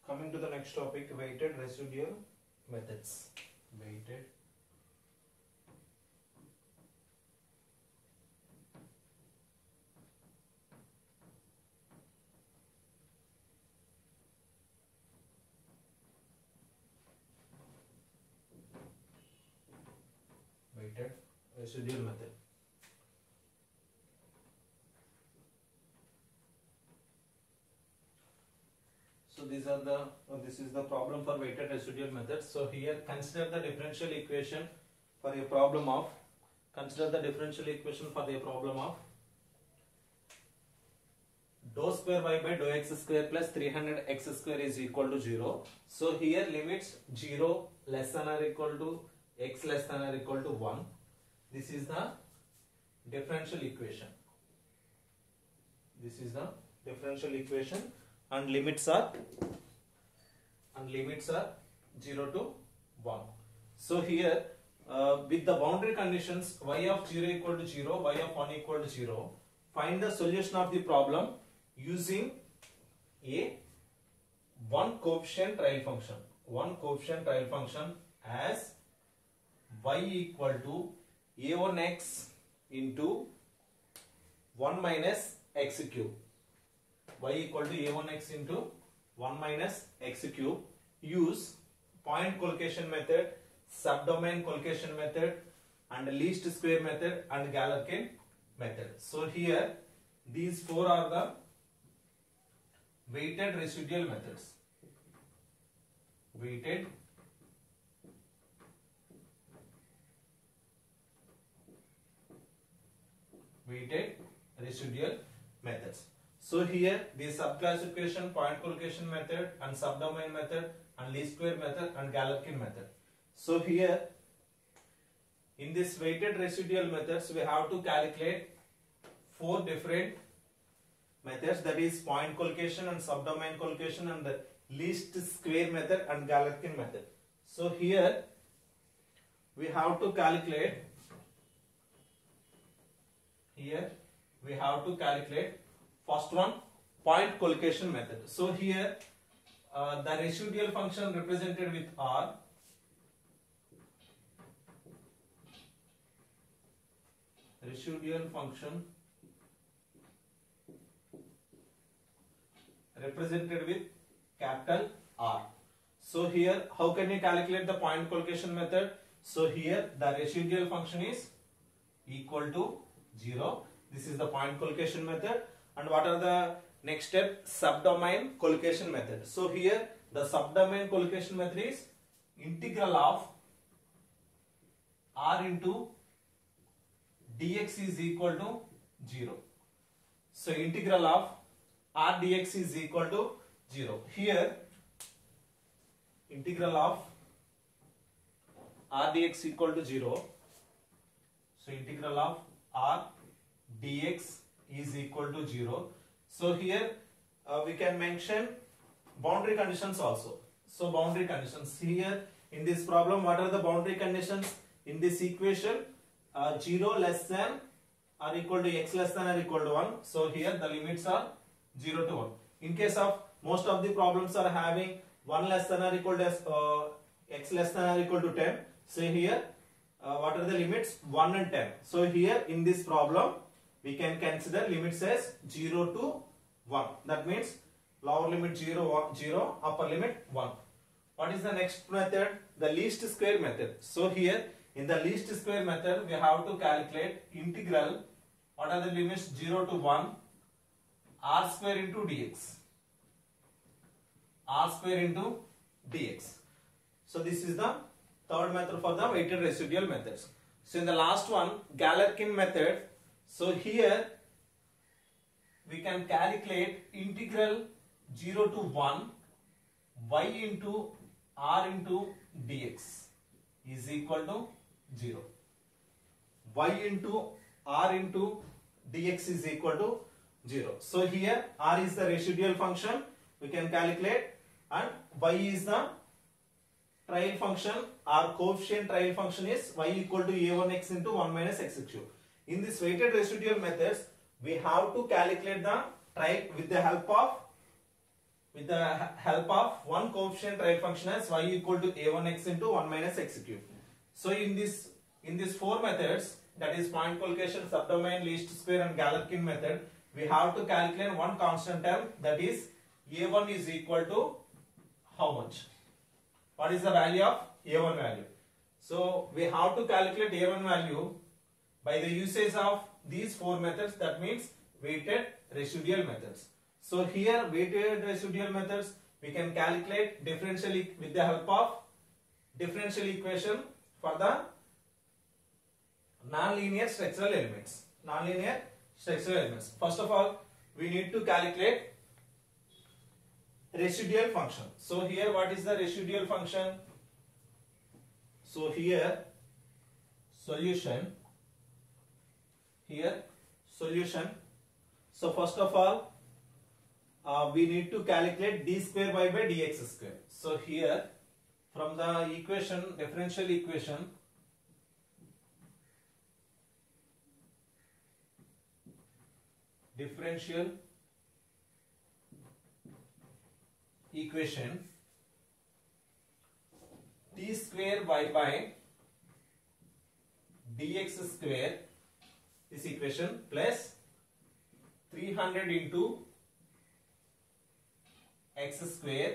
Coming to the next topic, weighted residual methods. Weighted residual method. So these are the this is the problem for weighted residual method. So here consider the differential equation for a problem of dou square y by dou x square plus 300 x square is equal to 0. So here limits 0 less than or equal to x less than or equal to 1. This is the differential equation. And limits are 0 to 1. So here with the boundary conditions y of 0 equal to 0, y of 1 equal to 0, find the solution of the problem using a one coefficient trial function as y equal to a1x into 1 minus x cube. Y equal to a1x into 1 minus x cube. Use point collocation method, subdomain collocation method, and least square method and Galerkin method. So here these four are the weighted residual methods. Weighted residual methods. So here the subclassification, point collocation method and subdomain method and least square method and Galerkin method. So here in this weighted residual methods we have to calculate four different methods, that is point collocation and subdomain collocation and the least square method and Galerkin method. So here we have to calculate first one, point collocation method. So here the residual function represented with R represented with capital R. So here how can you calculate the point collocation method? So here the residual function is equal to 0. This is the point collocation method. And what are the next step? Subdomain collocation method. So here the subdomain collocation method is integral of R into dx is equal to 0. So integral of R dx is equal to 0. Here integral of R dx equal to 0. So integral of R dx is equal to 0. So here we can mention boundary conditions also. So boundary conditions here in this problem, what are the boundary conditions in this equation? 0 less than or equal to x less than or equal to 1. So here the limits are 0 to 1. In case of most of the problems are having 1 less than or equal to x less than or equal to 10. So here what are the limits? 1 and 10. So here in this problem we can consider limits as 0 to 1. That means lower limit 0, 0, upper limit 1. What is the next method? The least square method. So here in the least square method we have to calculate integral. What are the limits? 0 to 1. R square into dx. R square into dx. So this is the third method for the weighted residual methods. So in the last one, Galerkin method. So here we can calculate integral 0 to 1 y into R into dx is equal to 0. Y into R into dx is equal to 0. So here R is the residual function we can calculate and y is the trial function. Our coefficient trial function is y equal to a1x into 1 minus x cube. In this weighted residual methods we have to calculate the trial with the help of with the help of one coefficient trial function as y equal to a1x into 1 minus x cube. So in these four methods, that is point collocation, subdomain, least square and Galerkin method, we have to calculate one constant term, that is a1 is equal to how much? What is the value of a1 value? So we have to calculate a1 value by the usage of these four methods, that means weighted residual methods. So here weighted residual methods, we can calculate with the help of differential equation for the nonlinear structural elements. Nonlinear structural elements. First of all, we need to calculate residual function. So here what is the residual function? So here solution. Here solution. So first of all, we need to calculate d square y by dx square. So here from the equation, differential equation, d square y by dx square, this equation, plus 300 into x square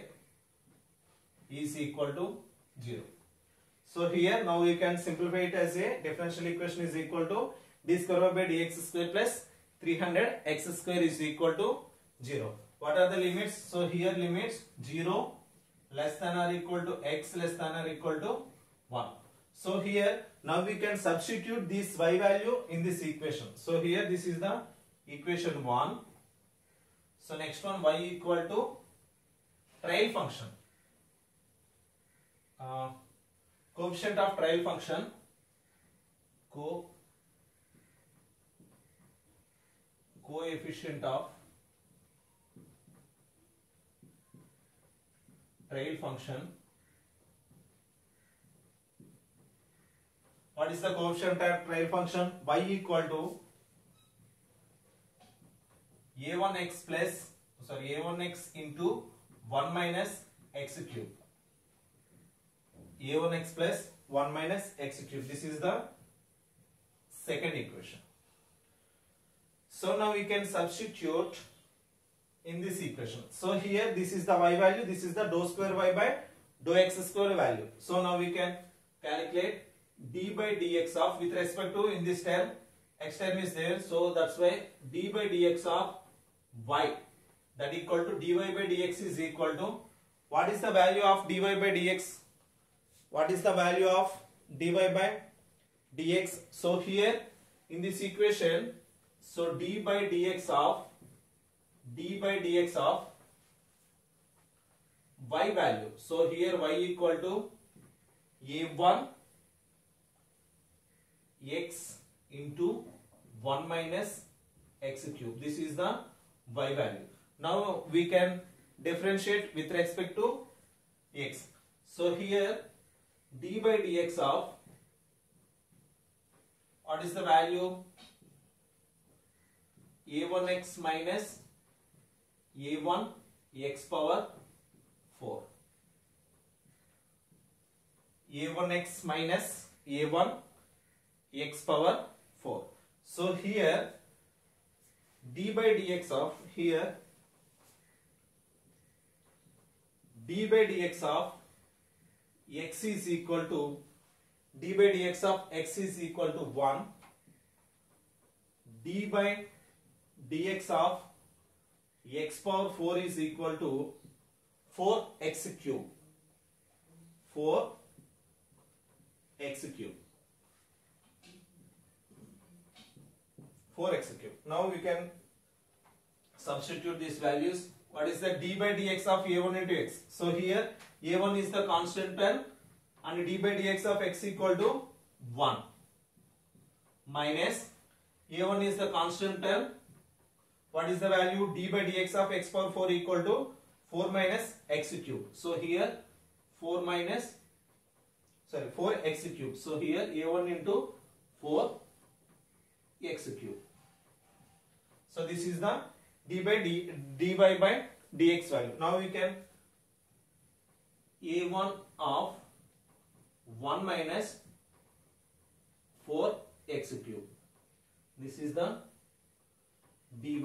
is equal to 0. So here now we can simplify it as a differential equation is equal to d square y by dx square plus 300 x square is equal to 0. What are the limits? So here limits 0 less than or equal to x less than or equal to 1. So here now we can substitute this y value in this equation. So here this is the equation 1. So next one, y equal to trial function. Coefficient of trial function, coefficient of trial function. What is the coefficient of trial function? Y equal to a1x into 1 minus x cube. a1x plus 1 minus x cube. This is the second equation. So now we can substitute in this equation. So here this is the y value, this is the dou square y by dou x square value. So now we can calculate d by dx of, with respect to, in this term x term is there, so that's why d by dx of y, that equal to dy by dx is equal to, what is the value of dy by dx? What is the value of dy by dx? So here in this equation, so d by dx of y value. So here y equal to a1 x into 1 minus x cube. This is the y value. Now we can differentiate with respect to x. So here d by dx of, what is the value? a1x minus a1 x power 4. a1x minus a1 x power 4. So here d by dx of, here d by dx of x is equal to, d by dx of x is equal to 1. d by dx of x power 4 is equal to 4x cube. 4x cube. 4x cube. Now we can substitute these values. What is the d by dx of a1 into x? So here a1 is the constant term and d by dx of x equal to 1 minus a1 is the constant term. What is the value? d by dx of x power 4 equal to 4 minus x cube. So here 4x cube. So here a1 into 4x cube. So this is the dy by dx value. Now we can a1 of 1 minus 4x cube. This is the dy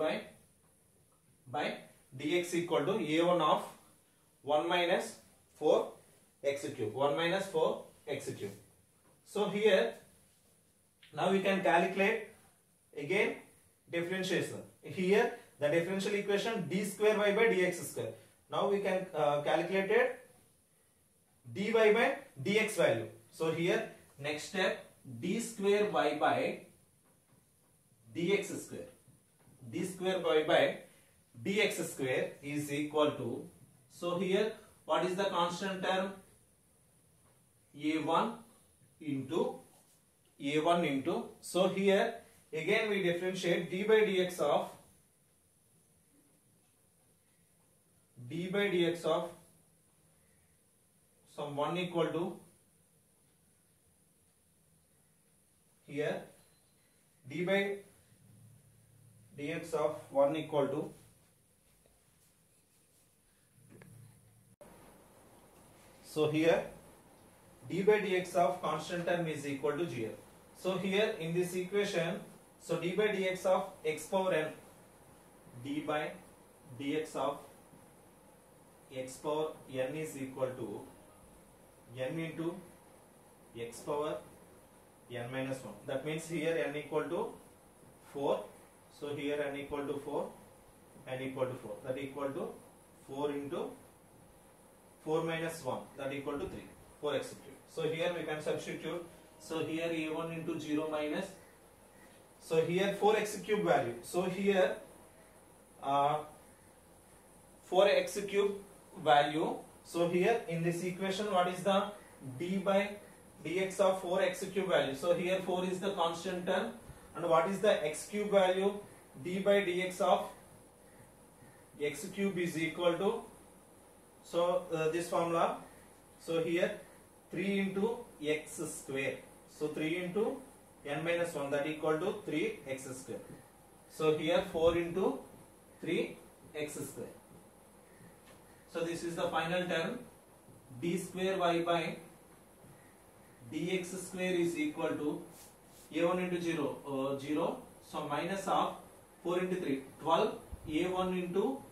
by dx equal to a1 of 1 minus 4x cube. 1 minus 4x cube. So here now we can calculate again differentiation. Here the differential equation d square y by dx square. Now we can calculate it dy by dx value. So here next step, d square y by dx square. D square y by dx square is equal to, so here what is the constant term? a1 into, so here again we differentiate d by dx of some 1 equal to, here d by dx of 1 equal to, so here d by dx of constant term is equal to 0. So here in this equation, so d by dx of x power n, d by dx of x power n is equal to n into x power n minus 1. That means here n equal to 4. So here n equal to 4, n equal to 4. That equal to 4 into 4 minus 1. That equal to 3. 4x cube. So here we can substitute. So here a1 into 0 minus. So here 4x cube value. So here 4x cube value. So here in this equation, what is the d by dx of 4x cube value? So here 4 is the constant term, and what is the x cube value? D by dx of x cube is equal to, so this formula, so here 3 into x square. So 3 into n minus 1, that equal to 3x square. So here 4 into 3x square. So this is the final term, d square y by dx square is equal to a1 into 0, 0, so minus of 4 into 3, 12, a1 into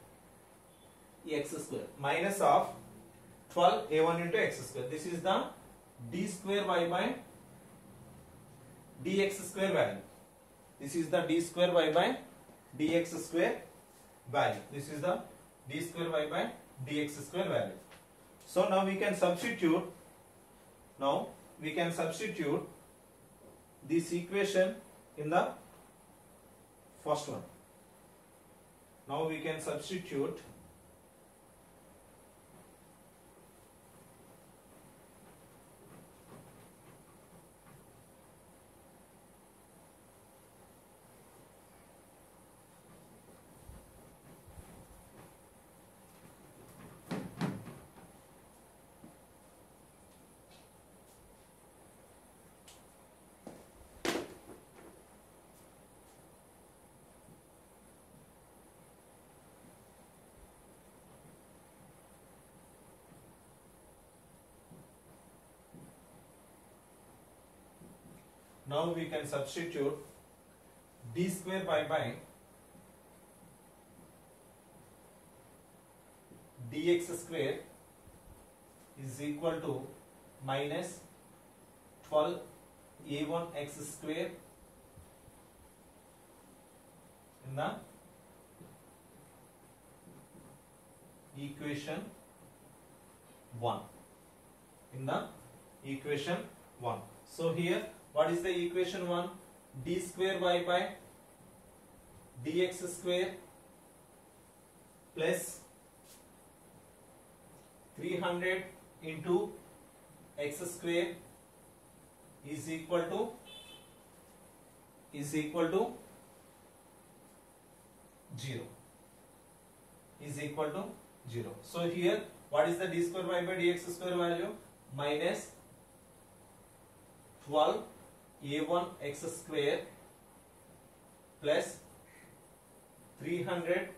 x square, minus of 12 a1 into x square. This is the d square y by dx square value. This is the d square y by dx square value. This is the d square y by dx square value. So now we can substitute. Now we can substitute this equation in the first one. Now we can substitute now we can substitute d square y by dx square is equal to minus 12 a1 x square in the equation 1. In the equation 1. So here what is the equation 1? D square y by dx square plus 300 into x square is equal to 0. Is equal to 0. So here what is the d square y by dx square value? Minus 12 a1 x square plus 300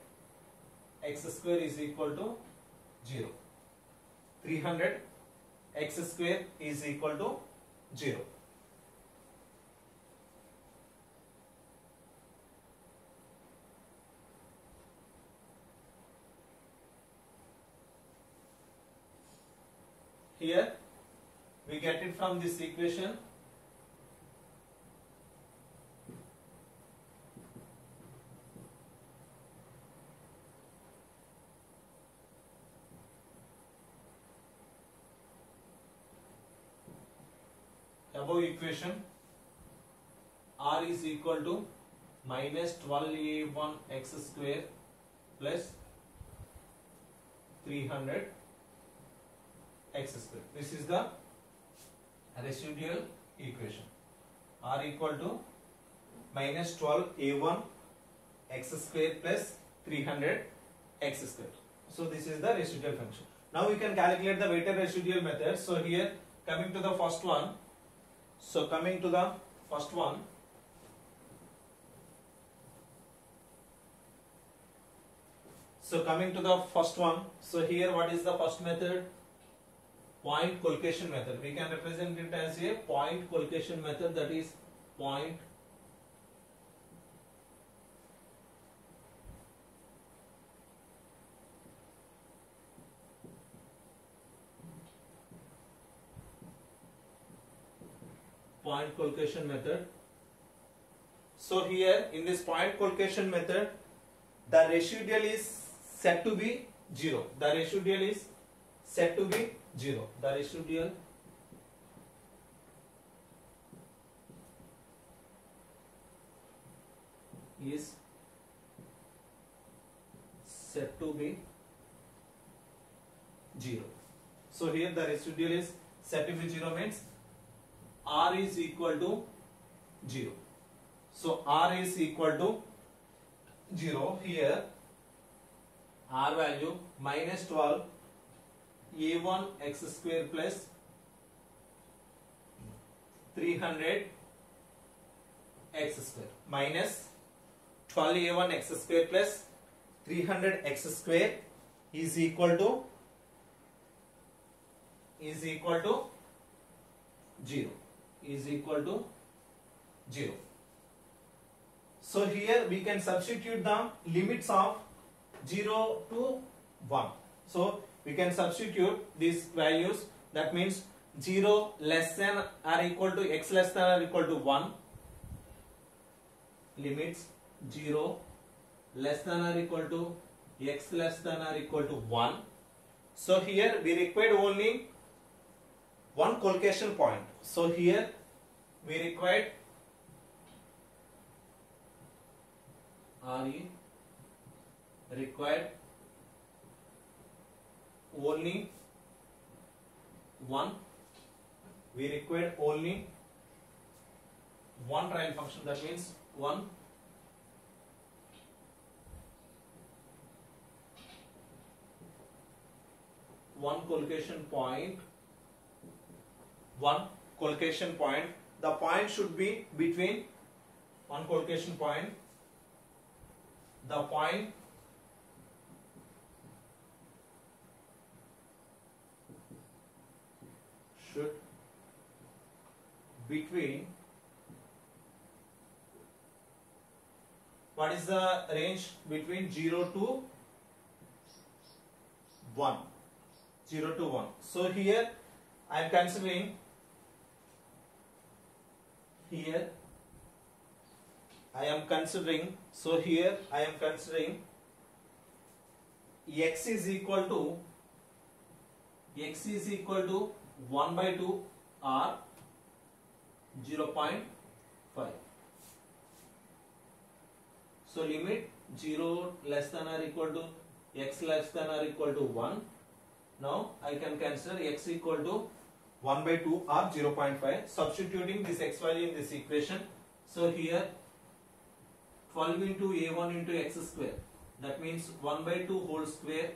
x square is equal to 0. 300 x square is equal to 0. Here we get it from this equation. Above equation, r is equal to minus 12a1 x square plus 300 x square. This is the residual equation. R equal to minus 12a1 x square plus 300 x square. So this is the residual function. Now we can calculate the weighted residual method. So here coming to the first one. So coming to the first one. So here what is the first method? Point collocation method. We can represent it as a point collocation method, that is point collocation method. So here in this point collocation method, the residual is set to be 0. The residual is set to be 0. The residual is set to be 0. So here the residual is set to be 0 means r is equal to 0. So r is equal to 0. Here r value minus 12 a1 x square plus 300 x square minus 12 a1 x square plus 300 x square is equal to 0. Is equal to 0. So here we can substitute the limits of 0 to 1. So we can substitute these values. That means 0 less than or equal to x less than or equal to 1. Limits 0 less than or equal to x less than or equal to 1. So here we required only one collocation point. So here we required RE required only one. We required only one trial function. That means one collocation point. One collocation point. The point should be between one collocation point. The point should between, what is the range between 0 to 1? 0 to 1. So here I am considering, so here I am considering x is equal to 1 by 2 r 0.5. So limit 0 less than or equal to x less than or equal to 1. Now I can consider x equal to 1 by 2 or 0.5. Substituting this x value in this equation. So here 12 into a1 into x square. That means 1 by 2 whole square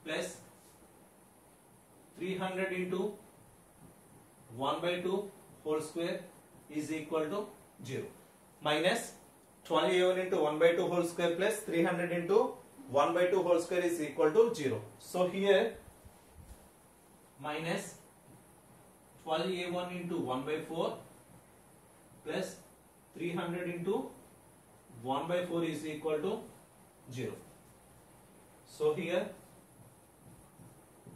plus 300 into 1 by 2 whole square is equal to 0. Minus 12 a1 into 1 by 2 whole square plus 300 into 1 by 2 whole square is equal to 0. So here minus 12a1 into 1 by 4 plus 300 into 1 by 4 is equal to 0. So here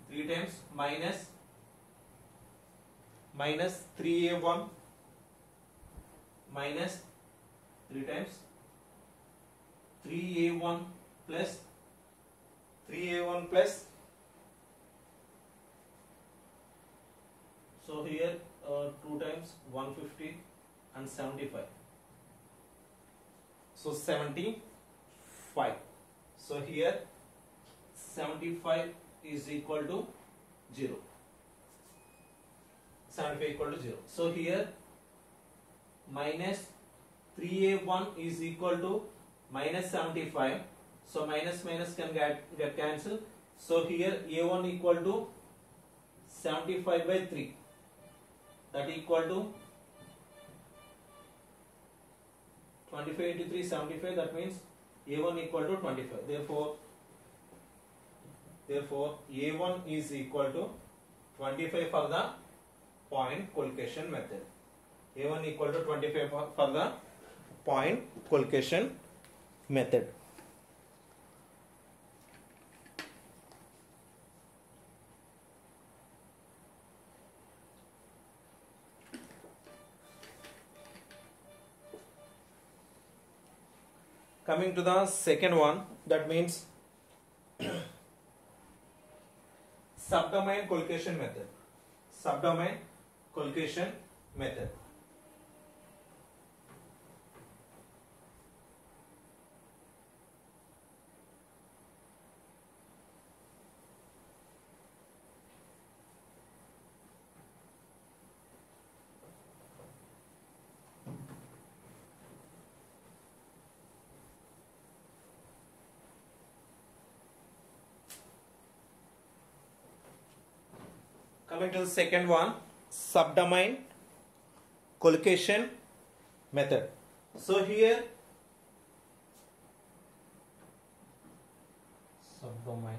3 times minus 3a1 minus 3 times 3a1 plus so here 2 times 150 and 75, so 75. So here 75 is equal to 0. 75 equal to 0. So here minus 3a1 is equal to minus 75. So minus minus can get cancelled. So here a1 equal to 75 by 3. That equal to 25 into 3, 75. That means a1 equal to 25. Therefore a1 is equal to 25 for the point collocation method. a1 equal to 25 for the point collocation method. Coming to the second one, that means subdomain collocation method. Subdomain collocation method. Coming to the second one, subdomain collocation method. So here subdomain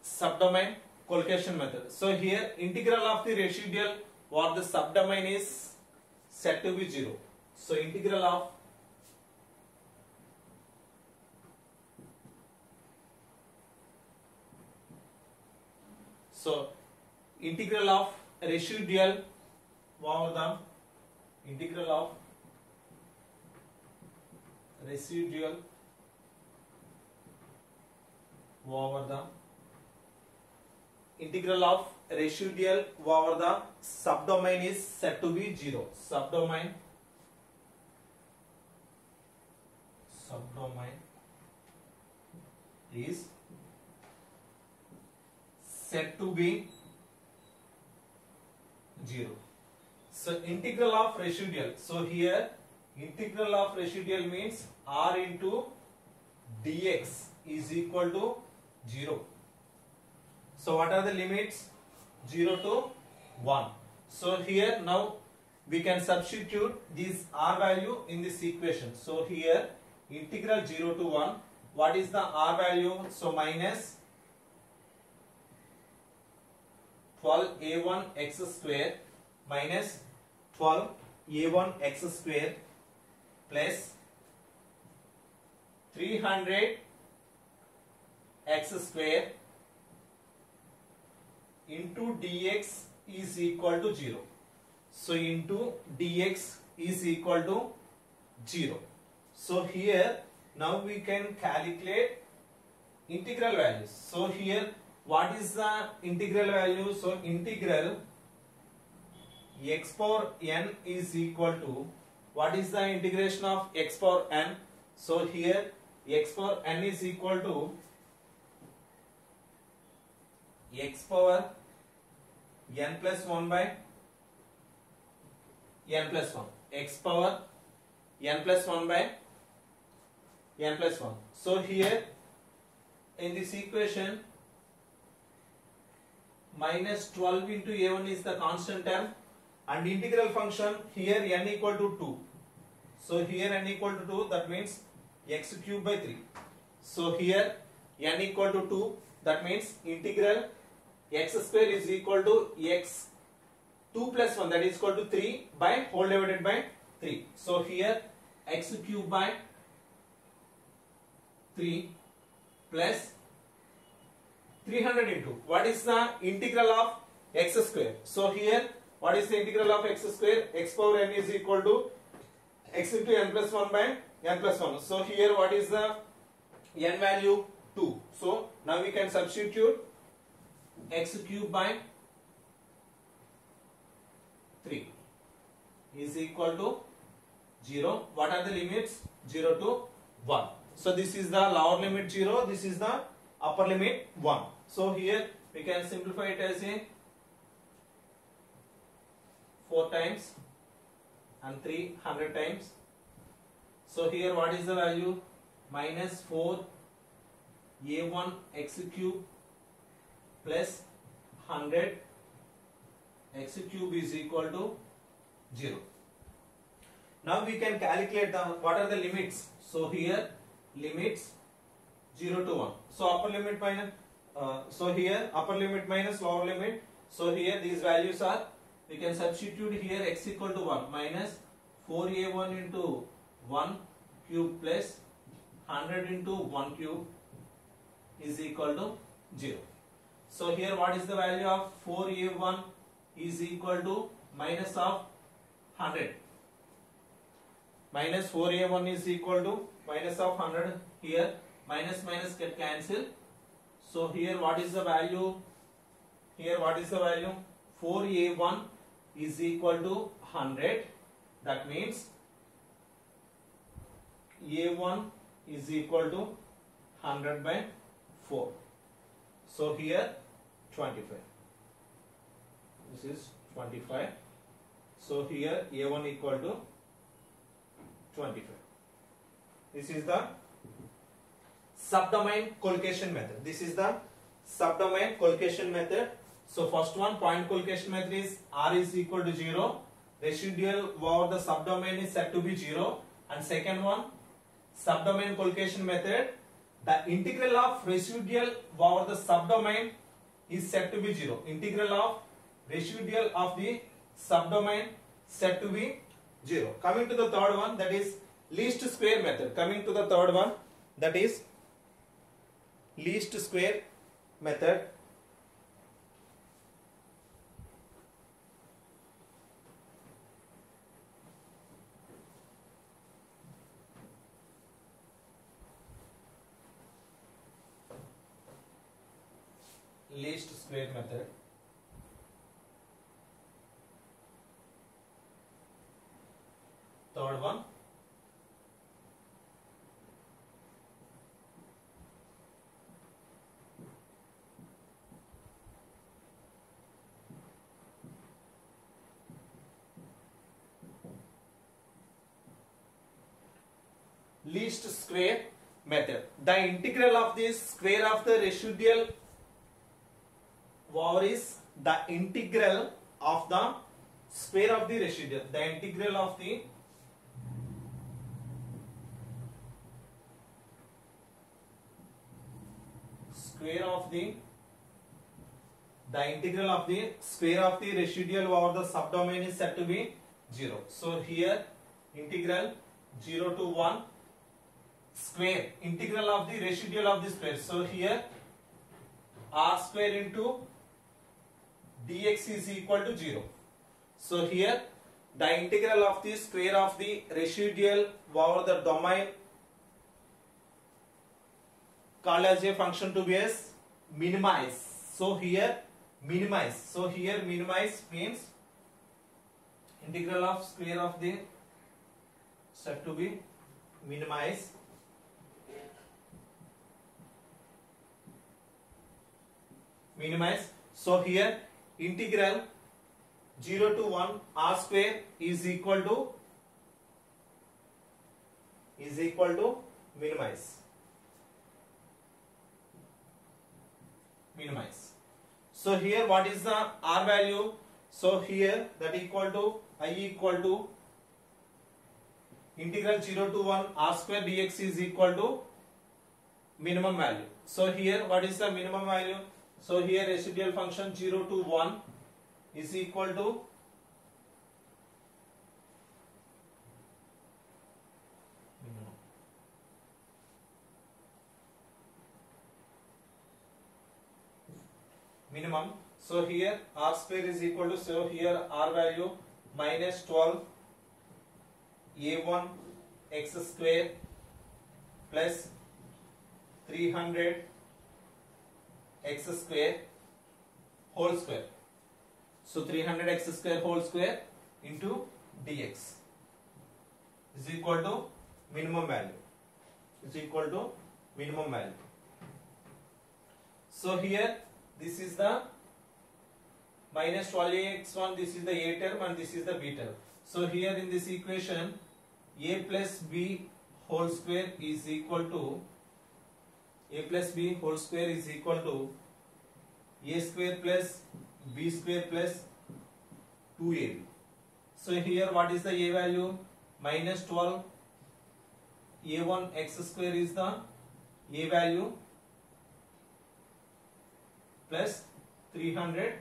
subdomain collocation method. So here integral of the residual or the subdomain is set to be 0. So integral of residual over the integral of residual over the integral of residual over the subdomain is set to be 0. Subdomain is set to be 0. So integral of residual. So here integral of residual means r into dx is equal to 0. So what are the limits? 0 to 1. So here now we can substitute this r value in this equation. So here integral 0 to 1. What is the r value? So minus 12a1 x square minus 12a1 x square plus 300 x square into dx is equal to 0. So into dx is equal to 0. So here now we can calculate integral values. So here what is the integral value? So integral x power n is equal to, what is the integration of x power n? So here x power n is equal to x power n plus 1 by n plus 1, x power n plus 1 by n plus 1. So here in this equation minus 12 into a1 is the constant term, and integral function here n equal to 2. So here n equal to 2, that means x cube by 3. So here n equal to 2, that means integral x square is equal to x 2 plus 1, that is equal to 3 by whole divided by 3. So here x cube by 3 plus 300 into what is the integral of x square. So here what is the integral of x square? X power n is equal to x into n plus 1 by n plus 1. So here what is the n value? 2. So now we can substitute x cube by 3 is equal to 0. What are the limits? 0 to 1. So this is the lower limit 0, this is the upper limit 1. So here we can simplify it as a 4 times and 300 times. So here what is the value? Minus 4 a1 x cube plus 100 x cube is equal to 0. Now we can calculate the what are the limits. So here limits 0 to 1. So upper limit minus so here upper limit minus lower limit. So here these values are, we can substitute here x equal to 1 minus 4a1 into 1 cube plus 100 into 1 cube is equal to 0. So here what is the value of 4a1 is equal to minus of 100. Minus 4a1 is equal to minus of 100. Here minus minus get cancelled. So here what is the value? Here what is the value? 4a1 is equal to 100. That means a1 is equal to 100 by 4. So here 25. This is 25. So here a1 equal to 25. This is the subdomain collocation method. This is the subdomain collocation method. So first one, point collocation method is r is equal to 0. Residual over the subdomain is said to be 0. And second one, subdomain collocation method, the integral of residual over the subdomain is said to be 0. Integral of residual of the subdomain said to be 0. Coming to the third one, that is least square method. Coming to the third one, that is least square method. Least square method. Third one, least square method. The integral of this square of the residual over is the integral of the square of the residual. The integral of the square of the integral of the square of the residual over the subdomain is said to be 0. So here integral 0 to 1 square, integral of the residual of the square. So here r square into dx is equal to 0. So here the integral of the square of the residual over the domain called as a function to be as minimize. So here minimize. So here minimize means integral of square of the said to be minimize. Minimize. So here integral 0 to 1 r square is equal to minimize. So here what is the r value? So here that equal to I equal to integral 0 to 1 r square dx is equal to minimum value. So here what is the minimum value? So here residual function 0 to 1 is equal to minimum. So here r square is equal to, so here r value minus 12 a1 x square plus 300 x square whole square. So 300 x square whole square into dx is equal to minimum value. So here this is the minus 12ax1, this is the a term and this is the b term. So here in this equation a plus b whole square is equal to a square plus b square plus 2ab. So here what is the a value? Minus 12 a1 x square is the a value plus 300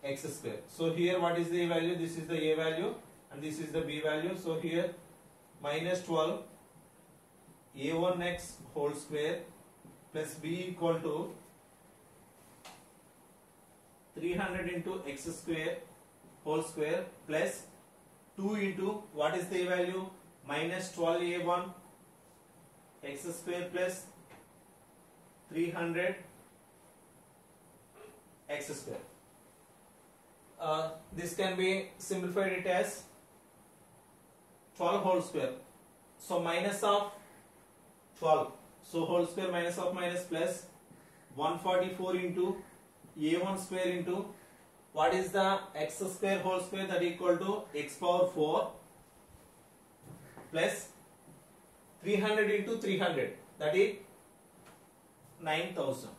x square. So here what is the a value? This is the a value and this is the b value. So here minus 12 a1x whole square plus b equal to 300 into x square whole square plus 2 into what is the a value? Minus 12 a1 x square plus 300 x square. This can be simplified it as 12 whole square. So minus of 12. So whole square minus of minus plus 144 into a1 square into what is the x square whole square, that equal to x power 4 plus 300 into 300, that is 9000.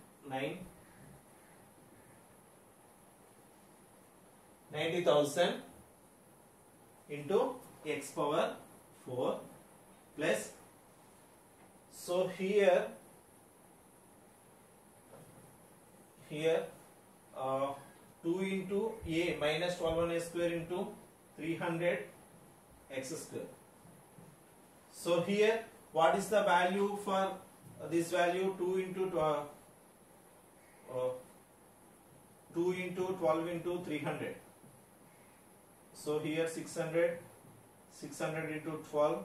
90,000 into x power 4 plus, so here 2 into a minus 12 square into 300 x square. So here what is the value for this value? 2 into 12 into 300. So here 600 into 12,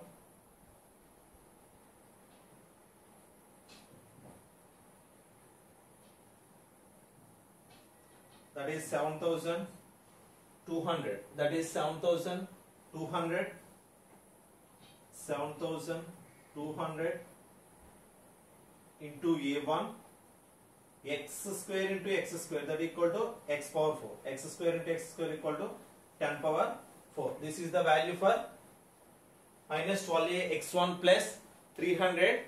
that is 7,200. That is 7,200 into a1 x square into x square, that equal to x power 4. X square into x square equal to 10 power 4. This is the value for minus 12a x1 plus 300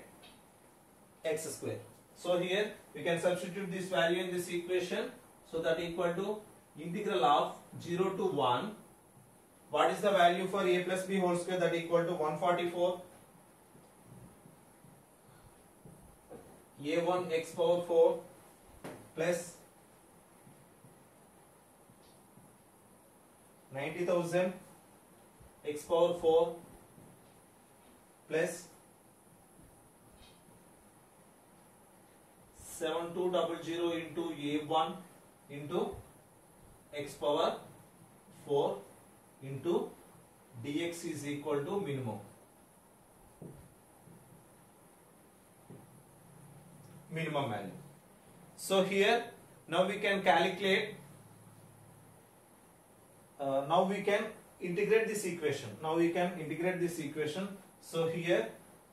x square. So here we can substitute this value in this equation. So that equal to integral of 0 to 1. What is the value for a plus b whole square? That equal to 144 a1 x power 4 plus 90,000 x power 4 plus 7200 into a1 into x power 4 into dx is equal to minimum value. So here now we can calculate, now we can integrate this equation. So here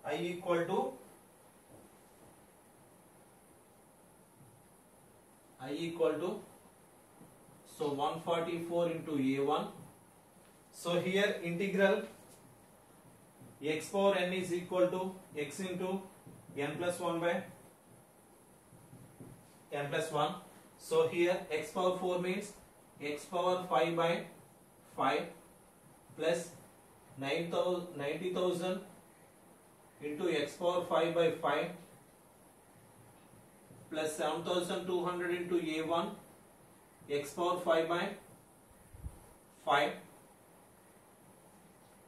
I equal to So 144 into a1. So here integral x power n is equal to x into n plus 1 by n plus 1. So here x power 4 means x power 5 by 5 plus 90,000 into x power 5 by 5 plus 7,200 into a1 x power 5 by 5.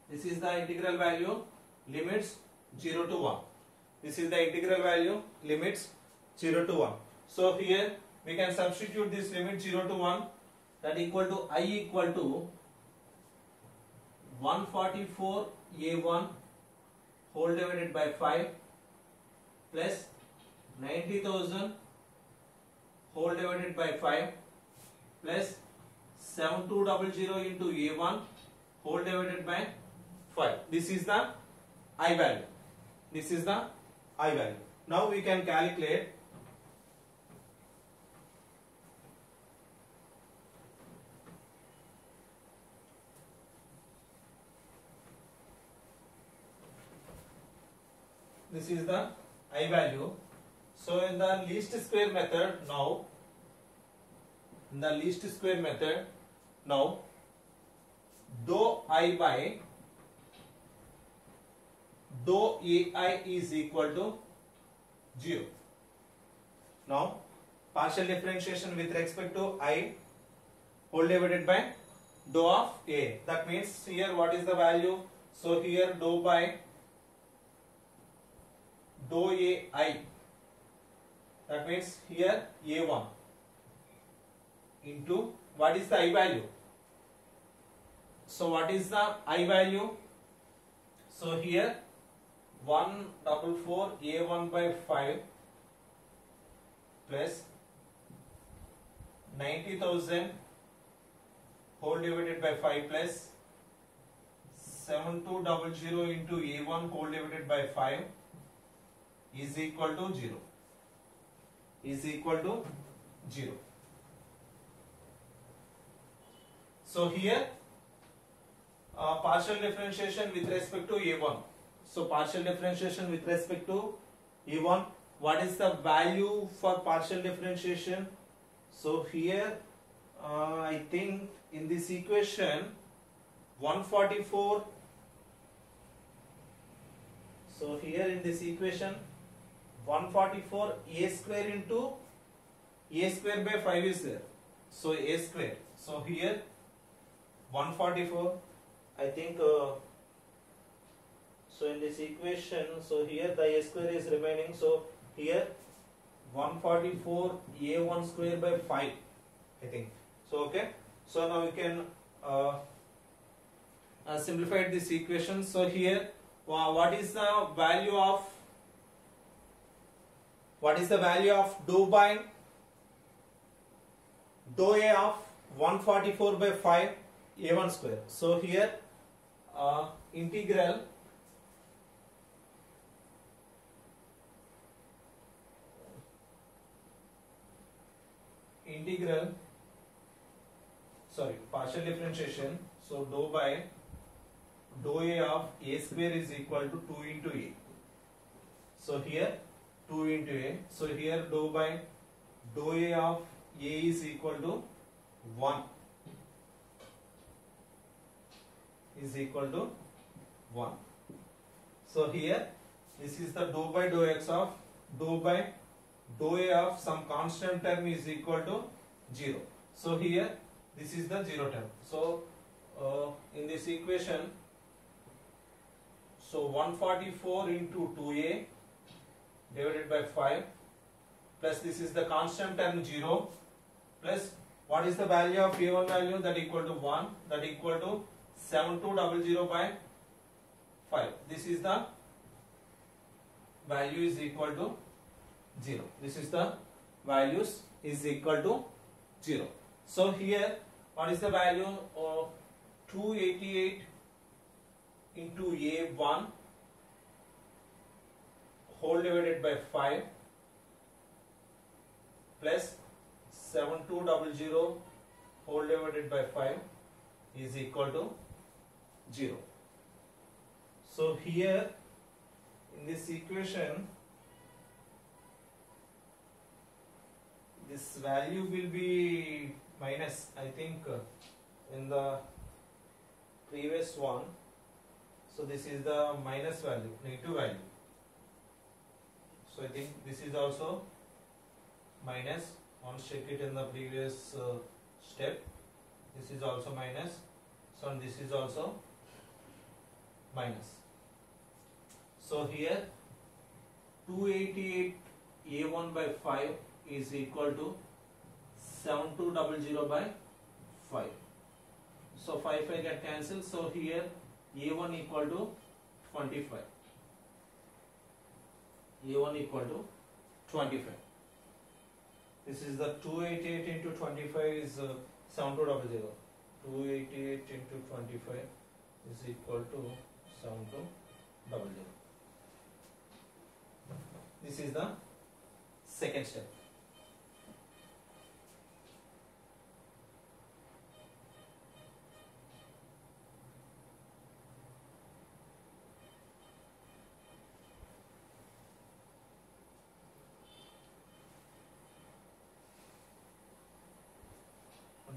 This is the integral value, limits 0 to 1. This is the integral value, limits 0 to 1. So here we can substitute this limit 0 to 1, that equal to I equal to 144 a1 whole divided by 5 plus 90,000 whole divided by 5 plus 7200 into a1 whole divided by 5. This is the I value. This is the I value. Now we can calculate this is the I value. So in the least square method now, dou I by dou ai is equal to 0. Now partial differentiation with respect to I whole divided by dou of a. That means here what is the value? So here dou by dou ai, that means here a1 into what is the I value? So what is the I value? So here 144 a1 by 5 plus 90,000 whole divided by 5 plus 7200 into a1 whole divided by 5 is equal to 0. Is equal to 0. So here partial differentiation with respect to a1. So partial differentiation with respect to a1. What is the value for partial differentiation? So here I think in this equation 144. So here in this equation 144 a square into a square by 5 is there. So a square. So here 144 I think so in this equation, so here the a square is remaining. So here 144 a1 square by 5 I think. So okay. So now we can simplify this equation. So here what is the value of dou by dou a of 144 by 5 a1 square? So here integral partial differentiation. So dou by dou a of a square is equal to 2 into a. So here 2 into a. So here dou by dou a of a is equal to 1. Is equal to 1. So here this is the dou by dou x of dou by dou a of some constant term is equal to 0. So here this is the 0 term. So in this equation, so 144 into 2a divided by 5 plus this is the constant term 0 plus what is the value of a1 value? That equal to 1, that equal to 7200 by 5. This is the value is equal to 0. This is the values is equal to 0. So here what is the value of 288 into a1 whole divided by 5 plus 7200 whole divided by 5 is equal to 0. So here in this equation, this value will be minus, I think, in the previous one. So this is the minus value, negative value. So I think this is also minus. Once check it in the previous step. This is also minus. So and this is also minus. So here 288 A1 by 5 is equal to 7200 by 5. So 5 get cancelled. So here A1 equal to 25. A1 equal to 25. This is the 288 into 25 is 7200. 288 into 25 is equal to 7200. This is the second step.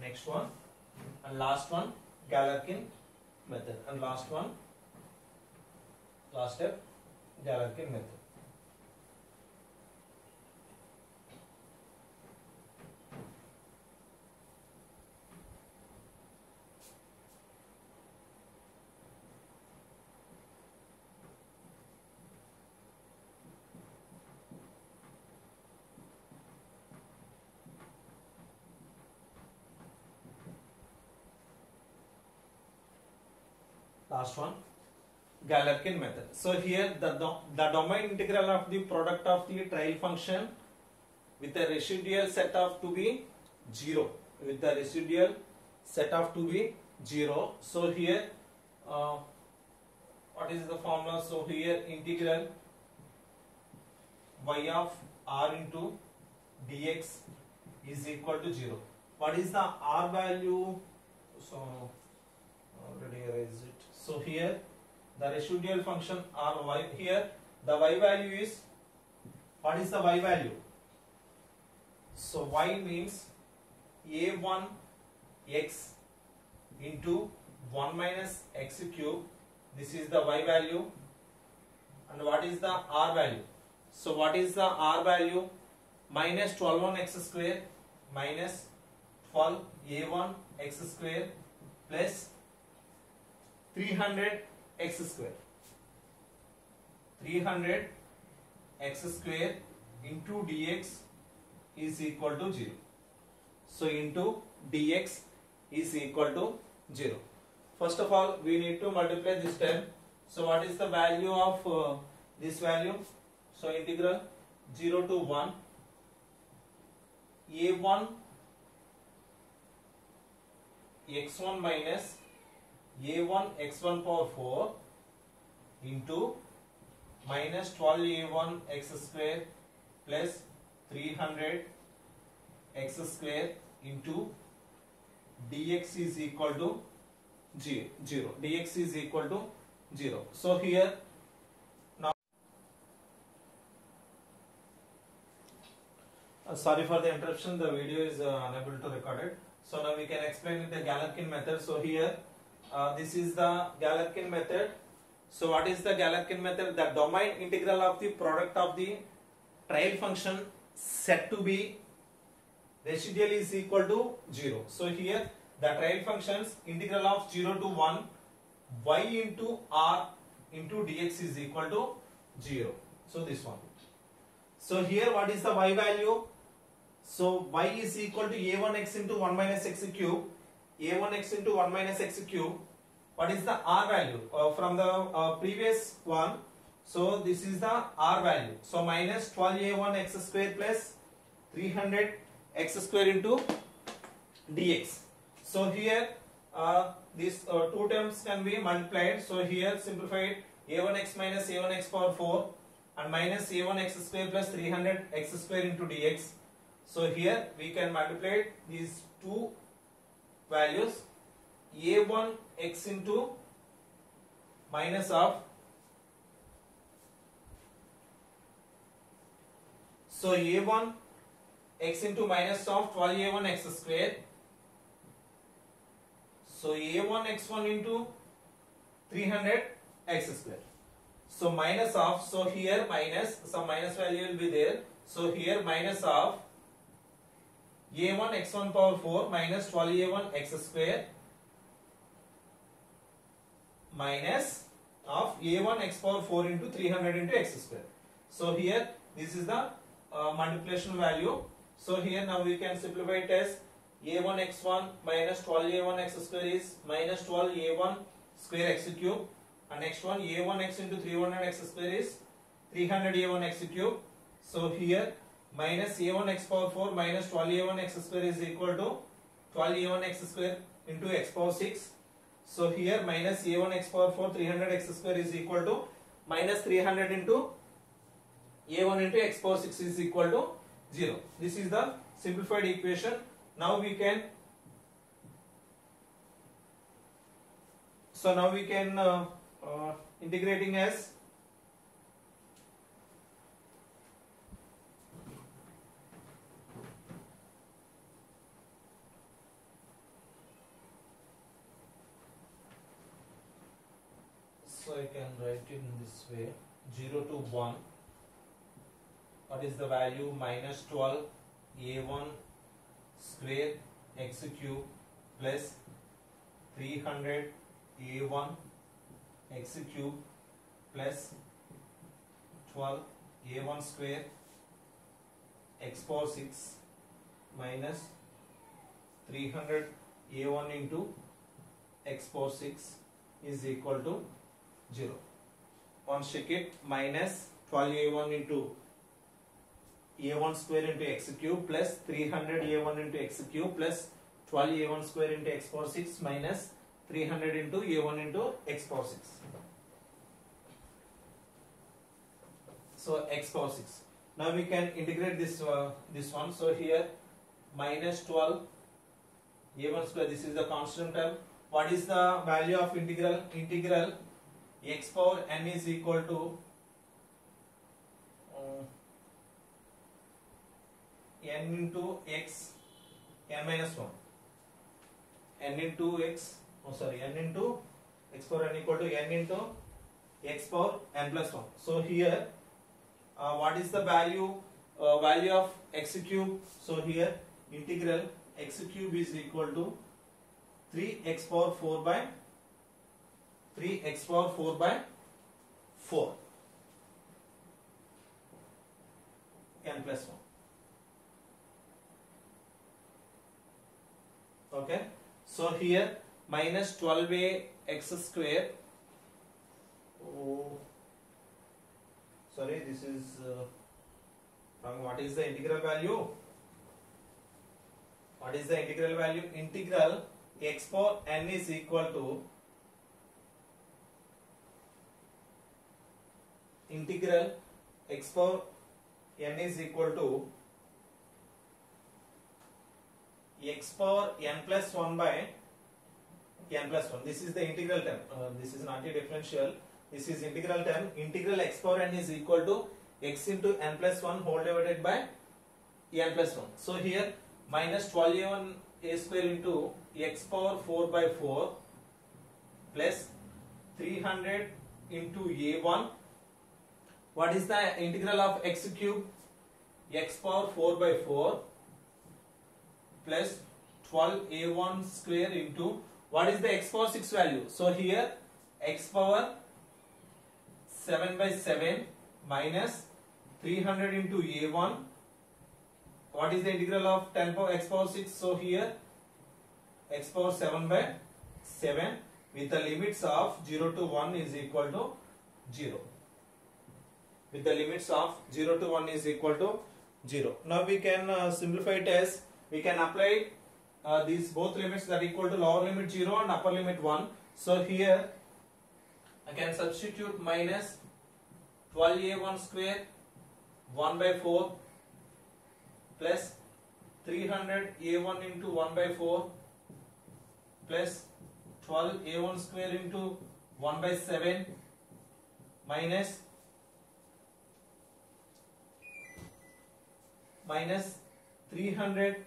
Next one and last one, Galerkin method, and last step, Galerkin method. Last one, Galerkin method. So here the domain integral of the product of the trial function with the residual set of to be 0. With the residual set of to be 0. So here what is the formula? So here integral y of r into dx is equal to 0. What is the r value? So already erased it. So here the residual function r y, here the y value is, what is the y value? So y means a1 x into 1 minus x cube. This is the y value. And what is the r value? So what is the r value? Minus 12 x square minus 12 a1 x square plus 300 x square. 300 x square into dx is equal to 0. So into dx is equal to 0. First of all, we need to multiply this term. So what is the value of this value? So integral 0 to 1 a1 x1 minus a1 x1 power 4 into minus 12 a1 x square plus 300 x square into dx is equal to 0. Dx is equal to 0. So here now, sorry for the interruption, the video is unable to record it. So now we can explain the Galerkin method. So here this is the Galerkin method. So what is the Galerkin method? The domain integral of the product of the trial function set to be residual is equal to 0. So here the trial functions integral of 0 to 1 y into r into dx is equal to 0. So this one. So here what is the y value? So y is equal to a1x into 1 minus x cube. a1x into 1 minus x cube. What is the r value? From the previous one. So this is the r value. So minus 12a1 x square plus 300 x square into dx. So here these two terms can be multiplied. So here simplified a1x minus a1x power 4 and minus a1x square plus 300 x square into dx. So here we can multiply these two values a1 x into minus of, so a1 x into minus of 12a1 x square, so a1 x1 into 300 x square, so minus of, so here minus, some minus value will be there, so here minus of a1 x1 power 4 minus 12a1 x square minus of a1 x power 4 into 300 into x square. So here this is the multiplication value. So here now we can simplify it as a1 x1 minus 12a1 x square is minus 12a1 square x cube, and next one a1 x into 300 x square is 300 a1 x cube. So here minus a1 x power 4 minus 12a1 x square is equal to 12a1 x square into x power 6. So here minus a1 x power 4 300 x square is equal to minus 300 into a1 into x power 6 is equal to 0. This is the simplified equation. Now we can, so now we can integrating as so I can write it in this way 0 to 1. What is the value? Minus 12 a1 square x cube plus 300 a1 x cube plus 12 a1 square x power 6 minus 300 a1 into x power 6 is equal to 0. Once check it, minus 12 a1 into a1 square into x cube plus 300 a1 into x cube plus 12 a1 square into x power 6 minus 300 into a1 into x power 6. So x power 6. Now we can integrate this this one. So here minus 12 a1 square, this is the constant term. What is the value of integral? Integral x power n is equal to n into x n minus 1, n into x, n into x power n equal to n into x power n plus 1. So here what is the value value of x cube? So here integral x cube is equal to 3x power 4 by 3x power 4 by 4 n plus 1. Okay, so here minus 12a x square, sorry, this is wrong. What is the integral value? What is the integral value? Integral x power n is equal to integral x power n is equal to x power n plus 1 by n plus 1. This is the integral term. This is not a differential. This is integral term. Integral x power n is equal to x into n plus 1 whole divided by n plus 1. So here minus 12a1 a square into x power 4 by 4 plus 300 into a1. What is the integral of x cube? X power 4 by 4 plus 12a1 square into, what is the x power 6 value? So here x power 7 by 7 minus 300 into a1. What is the integral of 10 power x power 6? So here x power 7 by 7 with the limits of 0 to 1 is equal to 0. With the limits of 0 to 1 is equal to 0. Now we can simplify it as, we can apply these both limits that equal to lower limit 0 and upper limit 1. So here I can substitute minus 12a1 square 1 by 4 plus 300 a1 into 1 by 4 plus 12a1 square into 1 by 7 minus 300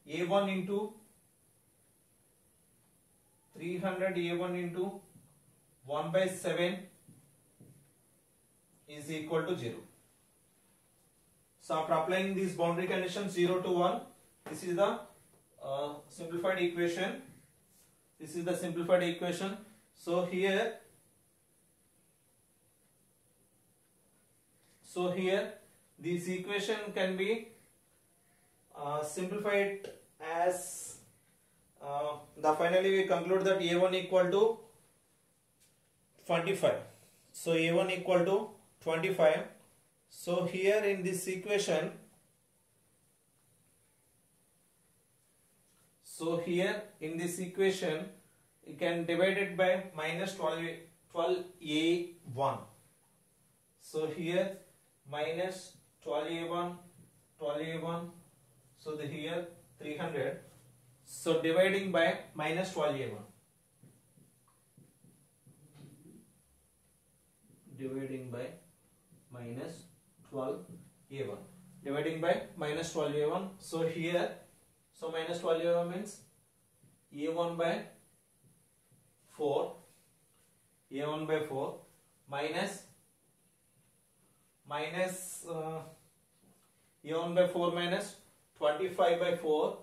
a1 into 1 by 7 is equal to 0. So after applying these boundary conditions 0 to 1, this is the simplified equation. This is the simplified equation. So here this equation can be simplified as finally we conclude that a1 equal to 25. So a1 equal to 25. So here in this equation, you can divide it by minus 12a1. So here minus 12a1. So here 300. So dividing by minus 12a1. Dividing by minus 12a1. Dividing by minus 12a1. So here, minus 12a1 means a1 by 4. a1 by 4 minus a1 by 4 minus 25 by 4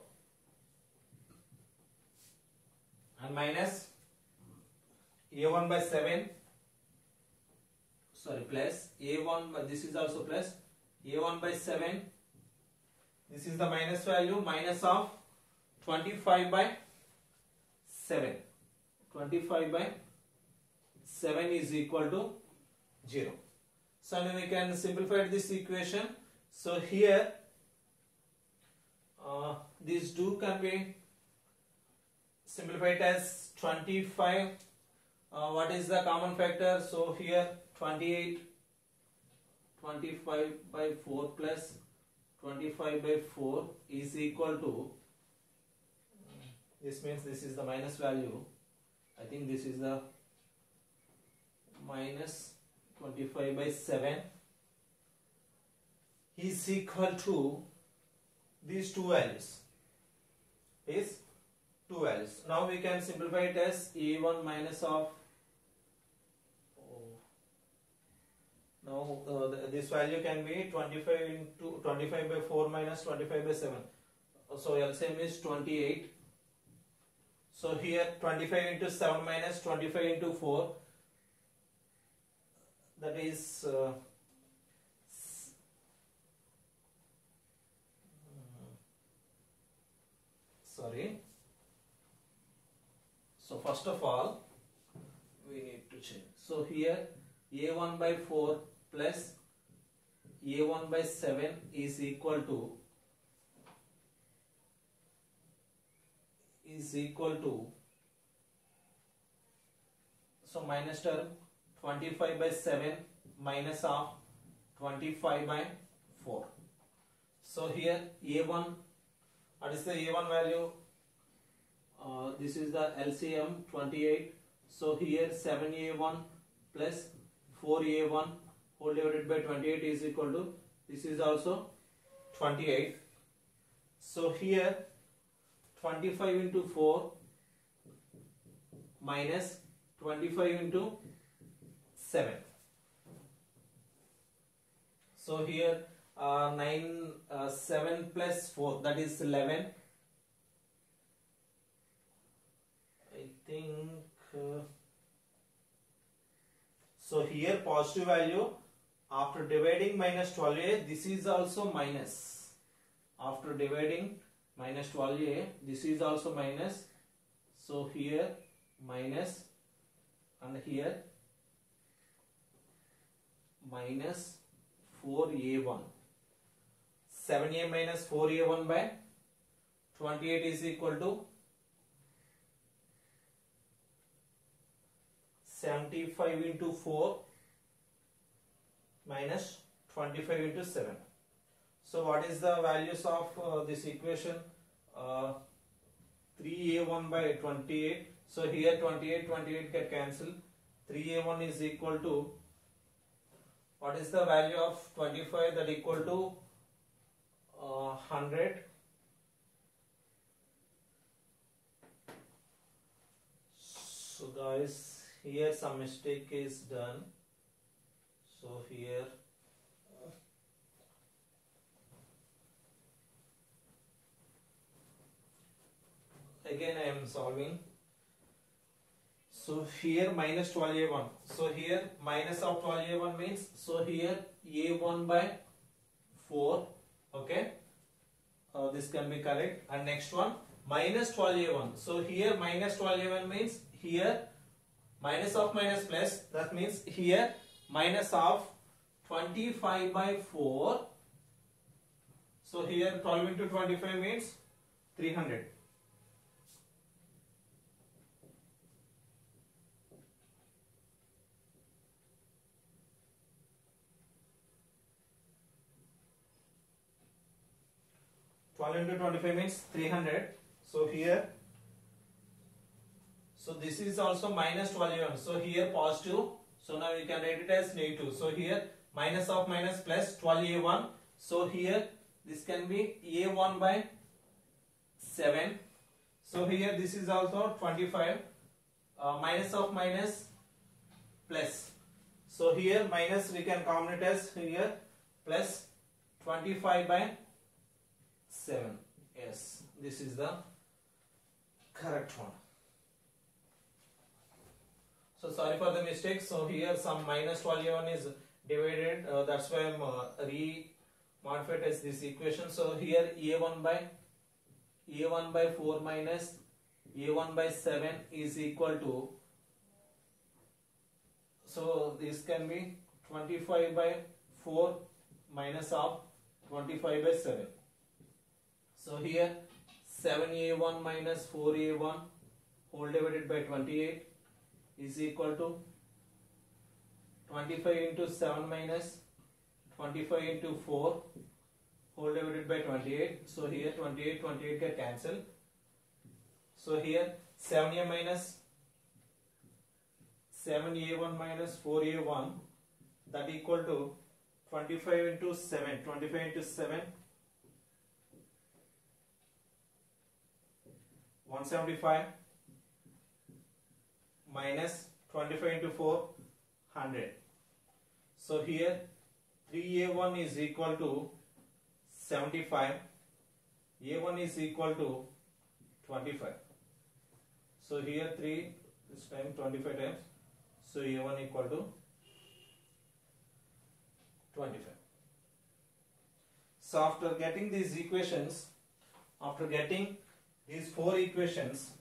and minus a1 by 7, plus a1, this is also plus a1 by 7, this is the minus value, minus of 25 by 7. 25 by 7 is equal to 0. So now we can simplify this equation. So here these two can be simplified as 25. What is the common factor? So here 25 by 4 plus 25 by 4 is equal to, this means this is the minus value. I think this is the minus 25 by 7 is equal to these two values. Now we can simplify it as a1 minus of, now this value can be 25 into 25 by 4 minus 25 by 7. So LCM is 28. So here 25 into 7 minus 25 into 4, that is so first of all we need to change. So here a1 by 4 plus a1 by 7 is equal to so minus term 25 by 7 minus of 25 by 4. So here a1, what is the a1 value? This is the LCM 28. So here 7a1 plus 4a1 whole divided by 28 is equal to, this is also 28. So here 25 into 4 minus 25 into 7. So here 7 plus 4, that is 11. I think so here positive value after dividing minus 12a, this is also minus. After dividing minus 12a, this is also minus. So here minus and here minus 4a1. 7a minus 4a1 by 28 is equal to 75 into 4 minus 25 into 7. So what is the values of this equation? 3a1 3a1 by 28. So here 28 get cancelled. 3a1 is equal to, what is the value of 25? That equal to 100. So guys, here some mistake is done. So here again I am solving. So here minus 12a1. So here minus of 12a1 means, so here a1 by 4. Okay. This can be correct. And next one minus 12a1. So here minus 12a1 means here minus of minus plus. That means here minus of 25 by 4. So here 12 into 25 means 300. Into 25 means 300. So here, so this is also minus 12a1. So here positive. So now you can write it as negative. So here minus of minus plus 12a1. So here this can be a1 by 7. So here this is also 25. Minus of minus plus. So here minus we can combine it as here plus 25 by 7. Yes, this is the correct one. So sorry for the mistake. So here some minus 12a1 is divided. That's why I'm re-modified as this equation. So here a1 by 4 minus a1 by 7 is equal to. So this can be 25 by 4 minus of 25 by 7. So here 7a1 minus 4a1 whole divided by 28 is equal to 25 into 7 minus 25 into 4 whole divided by 28. So here 28 get cancelled. So here 7a1 minus 4a1, that equal to 25 into 7. 25 into 7, 175 minus 25 into 4, 100. So here 3a1 is equal to 75. a1 is equal to 25. So here 3 this time 25 times. So a1 equal to 25. So after getting these equations, after getting these 4 equations,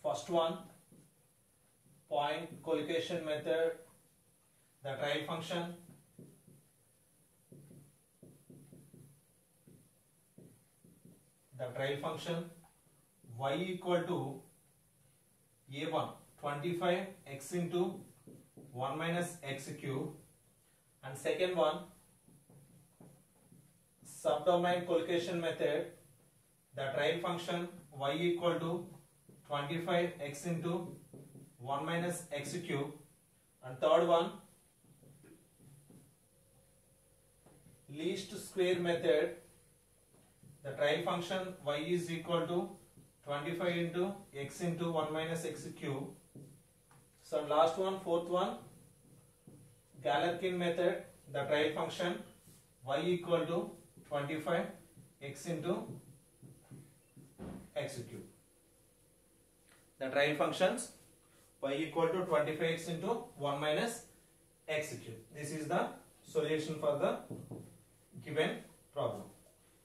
first one, point collocation method, the trial function, y equal to a1 25 x into 1 minus x cube, and second one, subdomain collocation method, the trial function y equal to 25 x into 1 minus x cube, and third one, least square method, the trial function y is equal to 25 into x into 1 minus x cube. So last one, fourth one, Galerkin method, the trial function y equal to 25 x into x cube. The trial functions y equal to 25x into 1 minus x cube. This is the solution for the given problem.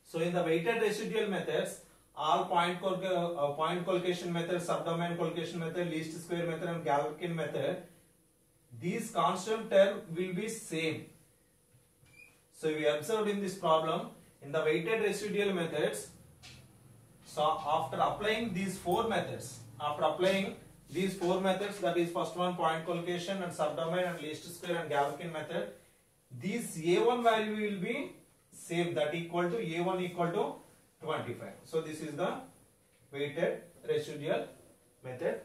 So in the weighted residual methods, all point collocation method, subdomain collocation method, least square method and Galerkin method, these constant term will be same. So we observed in this problem, In the weighted residual methods, so after applying these four methods, that is first one point collocation and subdomain and least square and Galerkin method, this A1 value will be same, that equal to A1 equal to 25. So this is the weighted residual method.